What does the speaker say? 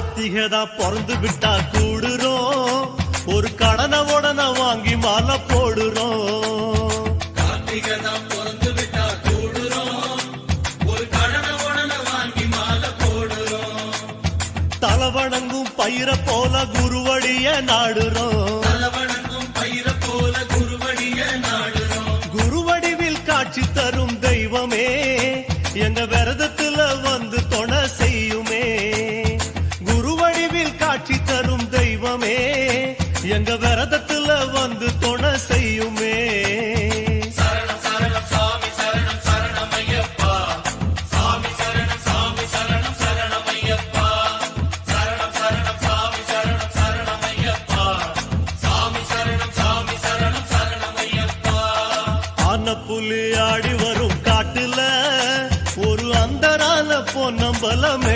கார்த்திகதான் பிறந்து விட்டா கூடுறோம், ஒரு கடனை உடனே வாங்கி மாலை போடுறோம். கார்த்திகதான் பிறந்து விட்டா கூடுறோம், ஒரு கடனை உடனே வாங்கி மாலை போடுறோம். தலவணங்கும் பயிர போல குருவடிய நாடுறோம், தலவணங்கும் பயிர போல குருவடிய நாடுறோம். குருவடிவில் காட்சி தரும் தெய்வமே எங்க விரதத்துல வந்து துணை செய்யுமே. குருவடிவில் காட்சி தரும் தெய்வமே எங்க விரதத்துல வந்து துணை செய்யுமே. சரணம் சரணம் சாமி சரணம் சரணமையப்பா, சாமி சரணம் சாமி சரணம் சரணமையப்பா, சரணம் சரணம் சாமி சரணம் சரணமையப்பா, சாமி சரணம் சாமி சரணம் சரணமையப்பா. ஆன புலி ஆடி வரும் காட்டுல ஒரு அந்தரால பொன்னம்பலமே